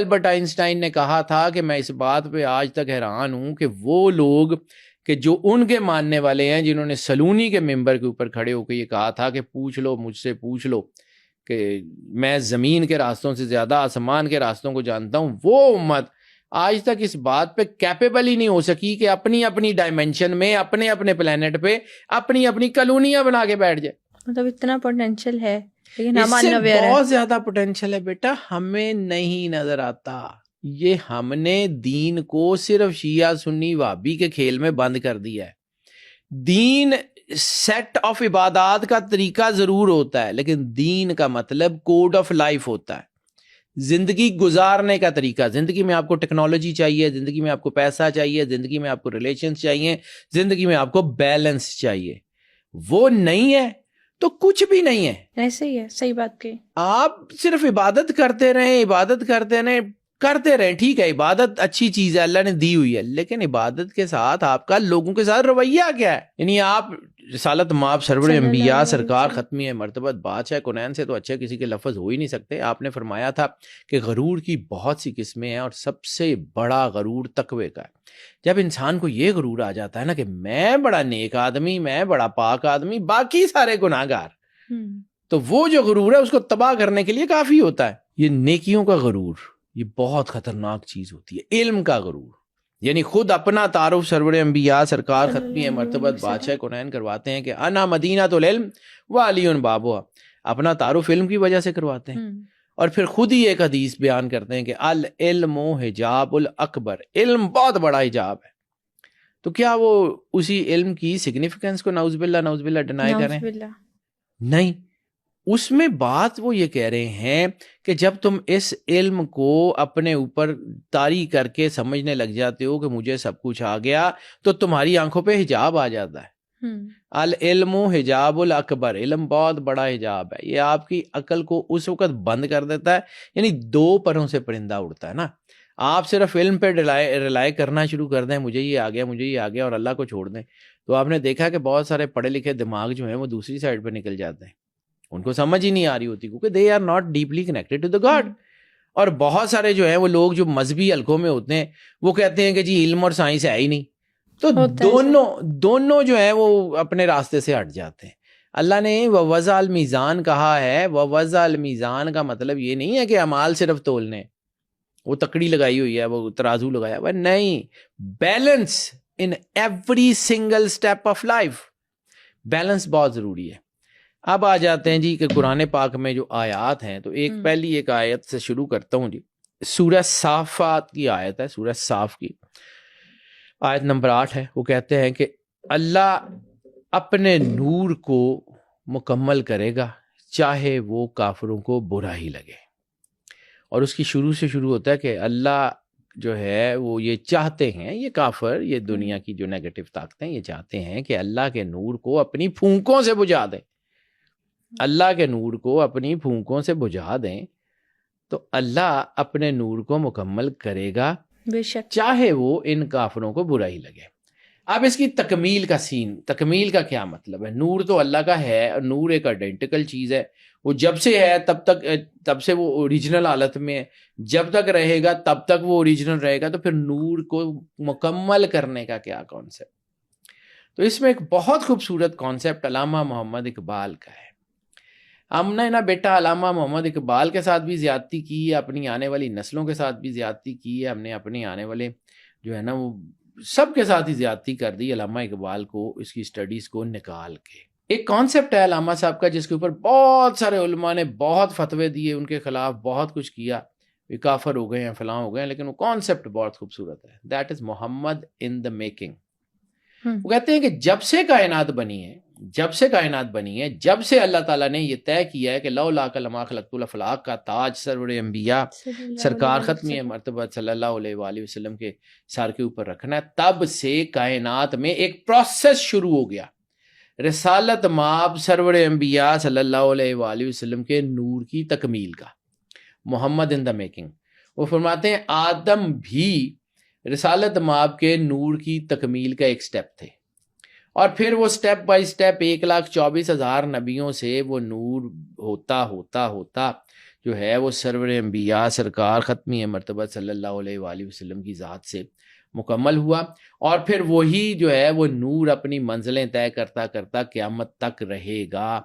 Albert Einstein نے کہا تھا کہ میں اس بات پہ آج تک حیران ہوں کہ وہ لوگ کہ جو ان کے ماننے والے ہیں جنہوں نے سلونی کے ممبر کے اوپر کھڑے ہو کے یہ کہا تھا کہ پوچھ لو مجھ سے پوچھ لو کہ میں زمین کے راستوں سے زیادہ آسمان کے راستوں کو جانتا ہوں، وہ امت آج تک اس بات پہ کیپیبل ہی نہیں ہو سکی کہ اپنی اپنی ڈائمینشن میں اپنے اپنے پلانٹ پہ اپنی اپنی کالونیاں بنا کے بیٹھ جائے. مطلب اتنا پوٹینشیل ہے لیکن اس ہم سے unaware ہیں. بہت زیادہ پوٹینشیل ہے بیٹا، ہمیں نہیں نظر آتا. یہ ہم نے دین کو صرف شیعہ سنی وابی کے کھیل میں بند کر دیا ہے. دین سیٹ آف عبادات کا طریقہ ضرور ہوتا ہے، لیکن دین کا مطلب کوڈ آف لائف ہوتا ہے، زندگی گزارنے کا طریقہ. زندگی میں آپ کو ٹیکنالوجی چاہیے، زندگی میں آپ کو پیسہ چاہیے، زندگی میں آپ کو ریلیشنز چاہیے، زندگی میں آپ کو بیلنس چاہیے. وہ نہیں ہے تو کچھ بھی نہیں ہے. ایسے ہی ہے، صحیح بات کہی. آپ صرف عبادت کرتے رہیں، عبادت کرتے رہیں، ٹھیک ہے، عبادت اچھی چیز ہے، اللہ نے دی ہوئی ہے، لیکن عبادت کے ساتھ آپ کا لوگوں کے ساتھ رویہ کیا ہے؟ یعنی آپ رسالت مآب سرور انبیاء سرکار ختمی مرتبت بادشاہ کونین سے تو اچھے کسی کے لفظ ہو ہی نہیں سکتے. آپ نے فرمایا تھا کہ غرور کی بہت سی قسمیں ہیں اور سب سے بڑا غرور تقوی کا ہے. جب انسان کو یہ غرور آ جاتا ہے نا کہ میں بڑا نیک آدمی، میں بڑا پاک آدمی، باقی سارے گناہ گار، تو وہ جو غرور ہے اس کو تباہ کرنے کے لیے کافی ہوتا ہے. یہ نیکیوں کا غرور یہ بہت خطرناک چیز ہوتی ہے. علم کا غرور، یعنی خود اپنا تعارف سرور انبیاء سرکار ختمی مرتبت بادشاہ کونین کرواتے ہیں کہ انا مدینۃ العلم وعلی بابها، اپنا تعارف علم کی وجہ سے کرواتے ہیں. اور پھر خود ہی ایک حدیث بیان کرتے ہیں کہ العلم حجاب الاکبر، علم بہت بڑا حجاب ہے. تو کیا وہ اسی علم کی سگنیفیکنس کو نعوذ باللہ ڈینائی کریں؟ نہیں. اس میں بات وہ یہ کہہ رہے ہیں کہ جب تم اس علم کو اپنے اوپر طاری کر کے سمجھنے لگ جاتے ہو کہ مجھے سب کچھ آ گیا، تو تمہاری آنکھوں پہ حجاب آ جاتا ہے. العلم حجاب الاکبر، علم بہت بڑا حجاب ہے. یہ آپ کی عقل کو اس وقت بند کر دیتا ہے. یعنی دو پروں سے پرندہ اڑتا ہے نا. آپ صرف علم پہ ریلائی کرنا شروع کر دیں، مجھے یہ آ گیا مجھے یہ آ گیا، اور اللہ کو چھوڑ دیں، تو آپ نے دیکھا کہ بہت سارے پڑھے لکھے دماغ جو ہیں وہ دوسری سائڈ پہ نکل جاتے ہیں. ان کو سمجھ ہی نہیں آ رہی ہوتی کیونکہ they are not deeply connected to the god. اور بہت سارے جو ہیں وہ لوگ جو مذہبی حلقوں میں ہوتے ہیں وہ کہتے ہیں کہ جی علم اور سائنس ہے ہی نہیں. تو دونوں جو ہیں وہ اپنے راستے سے ہٹ جاتے ہیں. اللہ نے ووضع المیزان کہا ہے. ووضع المیزان کا مطلب یہ نہیں ہے کہ اعمال صرف تولنے، وہ تکڑی لگائی ہوئی ہے، وہ ترازو لگایا ہوا ہے، نہیں. Balance in every single step of life, balance بہت ضروری ہے. اب آ جاتے ہیں جی کہ قرآن پاک میں جو آیات ہیں، تو پہلی ایک آیت سے شروع کرتا ہوں جی. سورہ صافات کی آیت ہے، سورہ صاف کی آیت نمبر 8 ہے. وہ کہتے ہیں کہ اللہ اپنے نور کو مکمل کرے گا چاہے وہ کافروں کو برا ہی لگے. اور اس کی شروع سے شروع ہوتا ہے کہ اللہ جو ہے وہ یہ چاہتے ہیں، یہ کافر، یہ دنیا کی جو نیگیٹو طاقتیں یہ چاہتے ہیں کہ اللہ کے نور کو اپنی پھونکوں سے بجھا دیں. اللہ کے نور کو اپنی پھونکوں سے بجھا دیں تو اللہ اپنے نور کو مکمل کرے گا بے شک، چاہے وہ ان کافروں کو برا ہی لگے. اب اس کی تکمیل کا سین، تکمیل کا کیا مطلب ہے؟ نور تو اللہ کا ہے، نور ایک آئیڈینٹیکل چیز ہے، وہ جب سے ہے تب سے وہ اوریجنل حالت میں ہے، جب تک رہے گا تب تک وہ اوریجنل رہے گا. تو پھر نور کو مکمل کرنے کا کیا کانسیپٹ؟ تو اس میں ایک بہت خوبصورت کانسیپٹ علامہ محمد اقبال کا ہے. ہم نے نا بیٹا علامہ محمد اقبال کے ساتھ بھی زیادتی کی ہے، اپنی آنے والی نسلوں کے ساتھ بھی زیادتی کی ہے، ہم نے اپنے آنے والے جو ہے نا وہ سب کے ساتھ ہی زیادتی کر دی علامہ اقبال کو، اس کی سٹڈیز کو نکال کے. ایک کانسیپٹ ہے علامہ صاحب کا جس کے اوپر بہت سارے علماء نے بہت فتوے دیے، ان کے خلاف بہت کچھ کیا، یہ کافر ہو گئے ہیں، فلاں ہو گئے ہیں، لیکن وہ کانسیپٹ بہت خوبصورت ہے. That is Muhammad in the making. وہ کہتے ہیں کہ جب سے کائنات بنی ہے، جب سے اللہ تعالیٰ نے یہ طے کیا ہے کہ لولا لما خلقت الافلاق کا تاج سرور انبیاء سرکار ختمی مرتبت صلی اللہ علیہ وآلہ وسلم کے سر کے اوپر رکھنا ہے، تب سے کائنات میں ایک پروسیس شروع ہو گیا رسالت مآب سرور انبیاء صلی اللہ علیہ وآلہ وسلم کے نور کی تکمیل کا. محمد ان دا میکنگ. وہ فرماتے ہیں آدم بھی رسالت مآب کے نور کی تکمیل کا ایک سٹیپ تھے، اور پھر وہ سٹیپ بائی سٹیپ 1,24,000 نبیوں سے وہ نور ہوتا جو ہے وہ سرور انبیاء سرکار ختمی مرتبہ صلی اللہ علیہ وآلہ وسلم کی ذات سے مکمل ہوا، اور پھر وہی جو ہے وہ نور اپنی منزلیں طے کرتا کرتا قیامت تک رہے گا،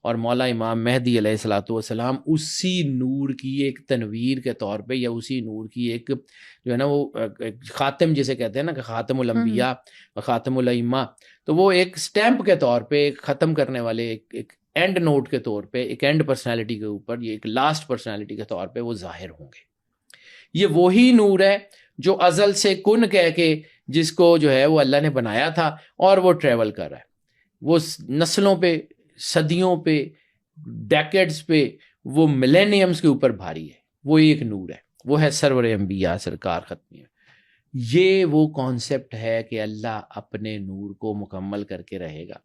اور مولا امام مہدی علیہ الصلوۃ والسلام اسی نور کی ایک تنویر کے طور پہ، یا اسی نور کی ایک جو ہے نا وہ خاتم جسے کہتے ہیں نا کہ خاتم الانبیاء و خاتم الائمہ، تو وہ ایک سٹیمپ کے طور پہ، ایک ختم کرنے والے ایک اینڈ نوٹ کے طور پہ، ایک اینڈ پرسنالٹی کے اوپر، یہ ایک لاسٹ پرسنالٹی کے طور پہ وہ ظاہر ہوں گے۔ یہ وہی نور ہے جو ازل سے کن کہہ کے جس کو جو ہے وہ اللہ نے بنایا تھا، اور وہ ٹریول کر رہا ہے، وہ نسلوں پہ، صدیوں پہ، ڈیکیڈز پہ، وہ ملینیمز کے اوپر بھاری ہے، وہ ایک نور ہے، وہ ہے سرور انبیاء سرکار ختمی۔ یہ وہ کانسیپٹ ہے کہ اللہ اپنے نور کو مکمل کر کے رہے گا،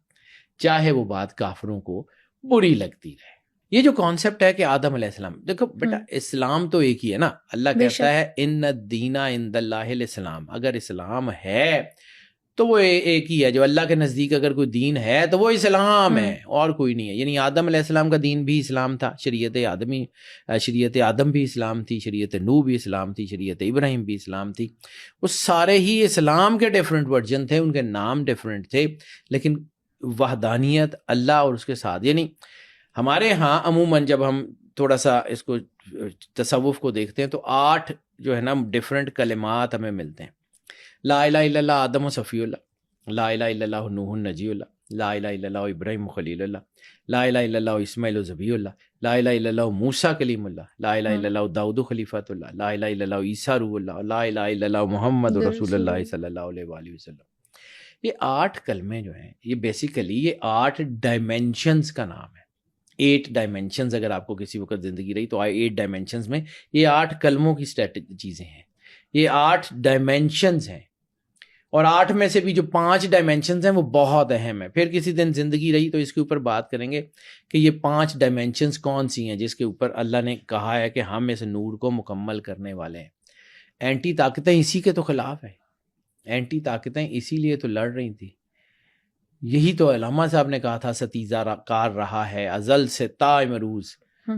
چاہے وہ بات کافروں کو بری لگتی رہے۔ یہ جو کانسیپٹ ہے کہ آدم علیہ السلام، دیکھو بیٹا اسلام تو ایک ہی ہے نا، اللہ کہتا ہے ان الدین عند اللہ الاسلام، اگر اسلام ہے تو وہ ایک ہی ہے، جو اللہ کے نزدیک اگر کوئی دین ہے تو وہ اسلام ہے، اور کوئی نہیں ہے۔ یعنی آدم علیہ السلام کا دین بھی اسلام تھا، شریعت آدم بھی اسلام تھی، شریعت نوح بھی اسلام تھی، شریعت ابراہیم بھی اسلام تھی، وہ سارے ہی اسلام کے ڈیفرنٹ ورژن تھے، ان کے نام ڈیفرنٹ تھے، لیکن وحدانیت اللہ اور اس کے ساتھ، یعنی ہمارے ہاں عموماً جب ہم تھوڑا سا اس کو تصوف کو دیکھتے ہیں تو 8 جو ہے نا ڈیفرنٹ کلمات ہمیں ملتے ہیں۔ لا الہ الا اللہ آدم و صفی اللہ، لا الہ الا اللہ نوح نجی اللہ، لا الہ الا اللہ ابراہیم خلیل اللہ، لا الہ الا اللہ اسماعیل ذبیح اللہ، لا الہ الا اللہ موسیٰ کلیم اللہ، لا الہ الا اللہ داؤد خلیفۃ اللہ، لا الہ الا اللہ عیسیٰ روح اللہ، لا الہ الا اللہ محمد رسول اللہ صلی اللہ علیہ وآلہ وسلم۔ یہ 8 کلمے جو ہیں یہ بیسیکلی یہ 8 ڈائمینشنز کا نام ہے۔ 8 ڈائمینشنز اگر آپ کو کسی وقت زندگی رہی تو 8 ڈائمینشنز میں یہ 8 کلموں کی چیزیں ہیں، یہ 8 ڈائمینشنز ہیں، اور 8 میں سے بھی جو 5 ڈائمینشنز ہیں وہ بہت اہم ہیں۔ پھر کسی دن زندگی رہی تو اس کے اوپر بات کریں گے کہ یہ 5 ڈائمینشنز کون سی ہیں جس کے اوپر اللہ نے کہا ہے کہ ہم اس نور کو مکمل کرنے والے ہیں۔ اینٹی طاقتیں اسی کے تو خلاف ہیں، اینٹی طاقتیں اسی لیے تو لڑ رہی تھی۔ یہی تو علامہ صاحب نے کہا تھا ستیزہ کار رہا ہے ازل سے تا امروز،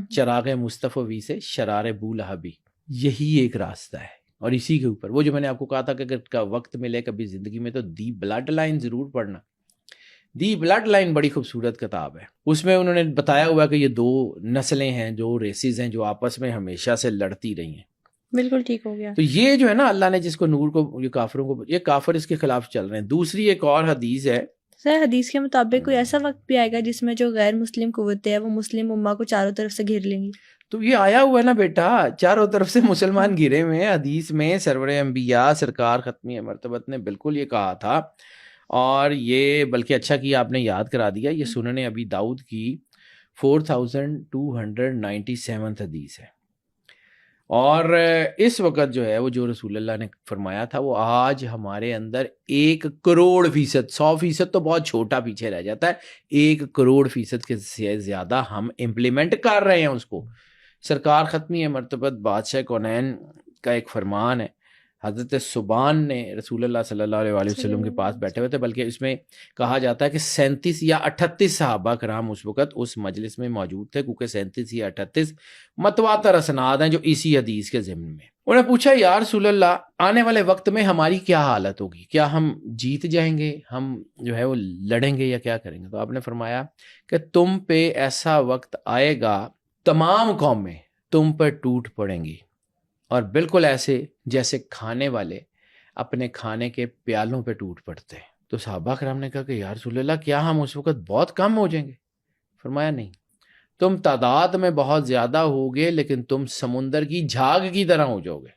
چراغ مصطفی سے شرار بولہبی، یہی ایک راستہ ہے۔ اور اسی کے اوپر وہ جو میں نے آپ کو کہا تھا کہ اگر وقت ملے کبھی زندگی میں تو دی بلڈ لائن ضرور پڑھنا۔ دی بلڈ لائن بڑی خوبصورت کتاب ہے، اس میں انہوں نے بتایا ہوا کہ یہ 2 نسلیں ہیں، 2 ریسز ہیں جو آپس میں ہمیشہ سے لڑتی رہی ہیں۔ بالکل ٹھیک ہو گیا۔ تو یہ جو ہے نا اللہ نے جس کو نور کو، یہ کافروں کو، یہ کافر اس کے خلاف چل رہے ہیں۔ دوسری ایک اور حدیث ہے، سر حدیث کے مطابق کوئی ایسا وقت بھی آئے گا جس میں جو غیر مسلم قوتیں ہیں وہ مسلم امہ کو چاروں طرف سے گھیر لیں گی؟ تو یہ آیا ہوا ہے نا بیٹا، چاروں طرف سے مسلمان گھرے ہوئے ہیں۔ حدیث میں سرور انبیاء سرکار ختمی مرتبت نے بالکل یہ کہا تھا، اور یہ بلکہ اچھا کیا آپ نے یاد کرا دیا، یہ سنن ابی داؤد کی 4297 حدیث ہے، اور اس وقت جو ہے وہ جو رسول اللہ نے فرمایا تھا وہ آج ہمارے اندر 1 کروڑ فیصد، 100% تو بہت چھوٹا پیچھے رہ جاتا ہے، 1 کروڑ فیصد کے سے زیادہ ہم امپلیمنٹ کر رہے ہیں اس کو۔ سرکار ختمی مرتبت بادشاہ کونین کا ایک فرمان ہے، حضرت سبحان نے رسول اللہ صلی اللہ علیہ وآلہ وسلم کے پاس بیٹھے ہوئے تھے، بلکہ اس میں کہا جاتا ہے کہ 37 یا 38 صحابہ کرام اس وقت اس مجلس میں موجود تھے، کیونکہ 37 یا 38 متواتر اسناد ہیں جو اسی حدیث کے ضمن میں۔ انہوں نے پوچھا یا رسول اللہ آنے والے وقت میں ہماری کیا حالت ہوگی، کیا ہم جیت جائیں گے، ہم جو ہے وہ لڑیں گے یا کیا کریں گے؟ تو آپ نے فرمایا کہ تم پہ ایسا وقت آئے گا تمام قومیں تم پر ٹوٹ پڑیں گی، اور بالکل ایسے جیسے کھانے والے اپنے کھانے کے پیالوں پہ ٹوٹ پڑتے ہیں۔ تو صحابہ کرام نے کہا کہ یا رسول اللہ کیا ہم اس وقت بہت کم ہو جائیں گے؟ فرمایا نہیں، تم تعداد میں بہت زیادہ ہوگے لیکن تم سمندر کی جھاگ کی طرح ہو جاؤ گے۔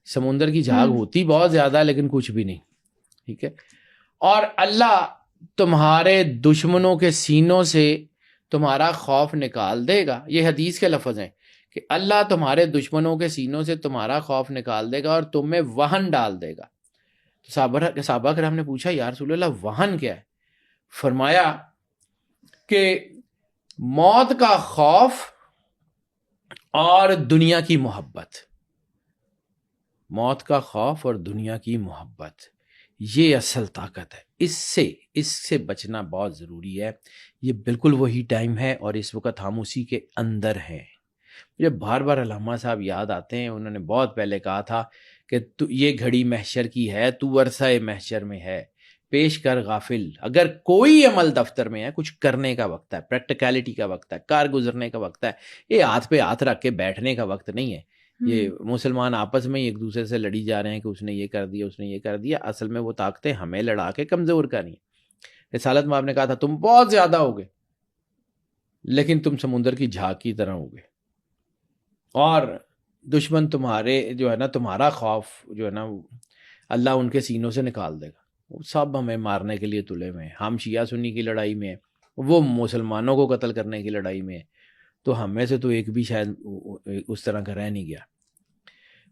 سمندر کی جھاگ ہوتی بہت زیادہ لیکن کچھ بھی نہیں، ٹھیک ہے؟ اور اللہ تمہارے دشمنوں کے سینوں سے تمہارا خوف نکال دے گا۔ یہ حدیث کے لفظ ہیں کہ اللہ تمہارے دشمنوں کے سینوں سے تمہارا خوف نکال دے گا اور تم میں وہن ڈال دے گا۔ تو صحابہ کرام نے پوچھا یا رسول اللہ وہن کیا ہے؟ فرمایا کہ موت کا خوف اور دنیا کی محبت، موت کا خوف اور دنیا کی محبت، یہ اصل طاقت ہے۔ اس سے بچنا بہت ضروری ہے۔ یہ بالکل وہی ٹائم ہے اور اس وقت ہم اسی کے اندر ہیں۔ مجھے بار بار علامہ صاحب یاد آتے ہیں، انہوں نے بہت پہلے کہا تھا کہ یہ گھڑی محشر کی ہے، تو ورثہ محشر میں ہے، پیش کر غافل. اگر کوئی عمل دفتر میں ہے، کچھ کرنے کا وقت ہے، پریکٹیکلٹی کا وقت ہے، کار گزرنے کا وقت ہے، یہ ہاتھ پہ ہاتھ رکھ کے بیٹھنے کا وقت نہیں ہے. یہ مسلمان آپس میں ایک دوسرے سے لڑی جا رہے ہیں کہ اس نے یہ کر دیا، اس نے یہ کر دیا. اصل میں وہ طاقتیں ہمیں لڑا کے کمزور کرنی ہیں. رسالت میں آپ نے کہا تھا تم بہت زیادہ ہوگے لیکن تم سمندر کی جھاگ کی طرح ہوگے، اور دشمن تمہارے جو ہے نا، تمہارا خوف جو ہے نا، اللہ ان کے سینوں سے نکال دے گا. وہ سب ہمیں مارنے کے لیے تلے ہوئے ہیں. ہم شیعہ سنی کی لڑائی میں ہیں، وہ مسلمانوں کو قتل کرنے کی لڑائی میں ہے. تو ہم میں سے تو ایک بھی شاید اس طرح کا رہ نہیں گیا.